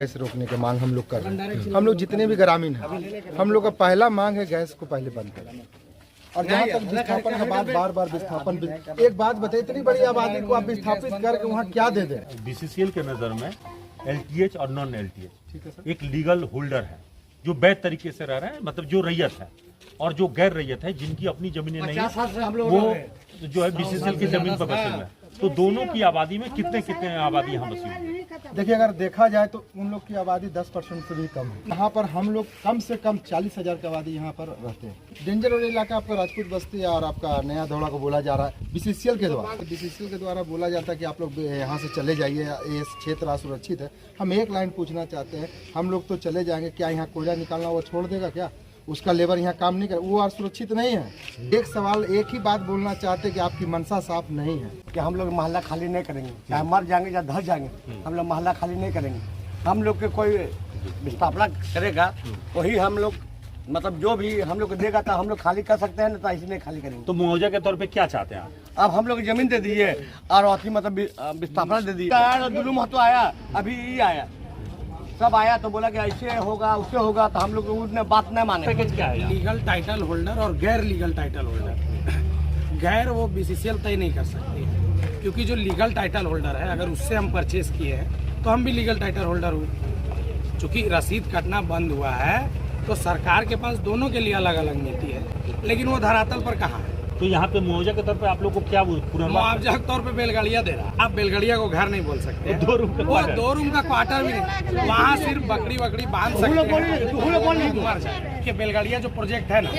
Gas रोकने की मांग हम लोग कर रहे हैं। हम लोग जितने भी ग्रामीण हैं, हम लोग का पहला मांग है गैस को पहले बंद करें। और जहाँ तक विस्थापन का बात, बार बार विस्थापन, एक बात बताइए, इतनी बड़ी आबादी को आप विस्थापित करके वहाँ क्या दे दें? बीसीसीएल के नज़र में एलटीएच और नॉन एलटीएच एक लीगल होल्डर है जो वैध तरीके से रह रहा है, मतलब जो रैयत है, और जो गैर रैयत है जिनकी अपनी जमीनें नहीं है वो जो है बीसीसीएल की जमीन पर बसे हुए हैं। तो दोनों की आबादी में कितने आबादी यहाँ बसी हुई है? देखिए, अगर देखा जाए तो उन लोग की आबादी 10% से भी कम है। यहाँ पर हम लोग कम से कम 40,000 की आबादी यहाँ पर रहते हैं। डेंजर वाला इलाका आपका राजपूत बस्ती और आपका नया दौड़ा को बोला जा रहा है बीसीसीएल के द्वारा। बीसीसीएल के द्वारा बोला जाता है कि आप लोग यहाँ से चले जाइए, ये क्षेत्र असुरक्षित है। हम एक लाइन पूछना चाहते हैं, हम लोग तो चले जाएंगे, क्या यहाँ कोयला निकालना वो छोड़ देगा क्या? उसका लेबर यहाँ काम नहीं करे, वो असुरक्षित नहीं है। एक सवाल, एक ही बात बोलना चाहते हैं कि आपकी मंशा साफ नहीं है कि हम लोग मोहल्ला खाली नहीं करेंगे, चाहे मर जाएंगे या धस जाएंगे, हम लोग मोहल्ला खाली नहीं करेंगे। हम लोग के कोई विस्थापना करेगा वही हम लोग, मतलब जो भी हम लोग को देगा तो हम लोग खाली कर सकते हैं, ना तो ऐसे नहीं खाली करेंगे। तो मुआवजा के तौर पे क्या चाहते हैं आप? अब हम लोग जमीन दे दीजिए और अथी मतलब विस्थापना दे दीजिए। दुलू महतो आया, अभी ये आया, सब आया तो बोला कि ऐसे होगा उससे होगा, तो हम लोग उसने बात नहीं माने। पैकेज क्या है? लीगल टाइटल होल्डर और गैर लीगल टाइटल होल्डर। गैर वो बीसीसीएल तय नहीं कर सकती है, क्योंकि जो लीगल टाइटल होल्डर है अगर उससे हम परचेज किए हैं तो हम भी लीगल टाइटल होल्डर हुए। चूँकि रसीद कटना बंद हुआ है तो सरकार के पास दोनों के लिए अलग अलग नीति है, लेकिन वो धरातल पर कहाँ है। तो यहाँ पे मुआवजा के तौर पे आप लोग को क्या मुआवजा के तौर पे बैलगाड़िया दे रहा है। आप बैलगाड़िया को घर नहीं बोल सकते, दो रूम का क्वार्टर भी नहीं। वहाँ सिर्फ बकरी बांध सकते हैं कि बैलगाड़िया जो प्रोजेक्ट है ना,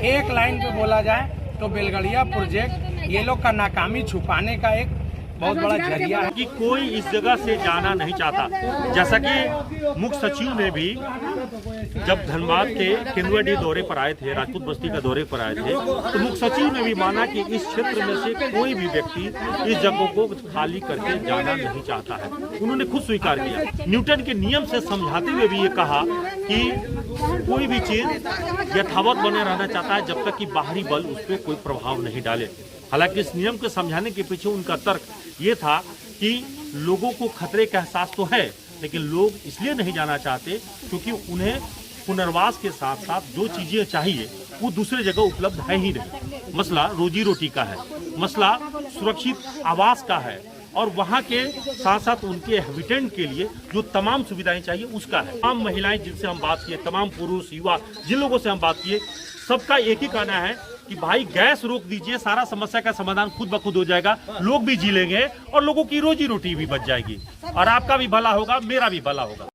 एक लाइन पे बोला जाए तो बैलगाड़िया प्रोजेक्ट ये लोग का नाकामी छुपाने का एक बहुत बड़ा जरिया है। कि कोई इस जगह से जाना नहीं चाहता। जैसा कि मुख्य सचिव ने भी जब धनबाद के केंदुआडीह दौरे पर आए थे, राजपूत बस्ती का दौरे पर आए थे, तो मुख्य सचिव ने भी माना कि इस क्षेत्र में से कोई भी व्यक्ति इस जगह को खाली करके जाना नहीं चाहता है। उन्होंने खुद स्वीकार किया। न्यूटन के नियम से समझाते हुए भी ये कहा कि कोई भी चीज यथावत बने रहना चाहता है जब तक कि बाहरी बल उस पर कोई प्रभाव नहीं डाले। हालांकि इस नियम को समझाने के पीछे उनका तर्क ये था कि लोगों को खतरे का एहसास तो है, लेकिन लोग इसलिए नहीं जाना चाहते क्योंकि उन्हें पुनर्वास के साथ साथ जो चीजें चाहिए वो दूसरे जगह उपलब्ध है ही नहीं। मसला रोजी रोटी का है, मसला सुरक्षित आवास का है, और वहाँ के साथ साथ उनके हैबिटेंट के लिए जो तमाम सुविधाएं चाहिए उसका है। तमाम महिलाएं जिनसे हम बात किए, तमाम पुरुष युवा जिन लोगों से हम बात किए, सबका एक ही कहना है कि भाई गैस रोक दीजिए, सारा समस्या का समाधान खुद ब खुद हो जाएगा, लोग भी जी लेंगे और लोगों की रोजी रोटी भी बच जाएगी, और आपका भी भला होगा, मेरा भी भला होगा।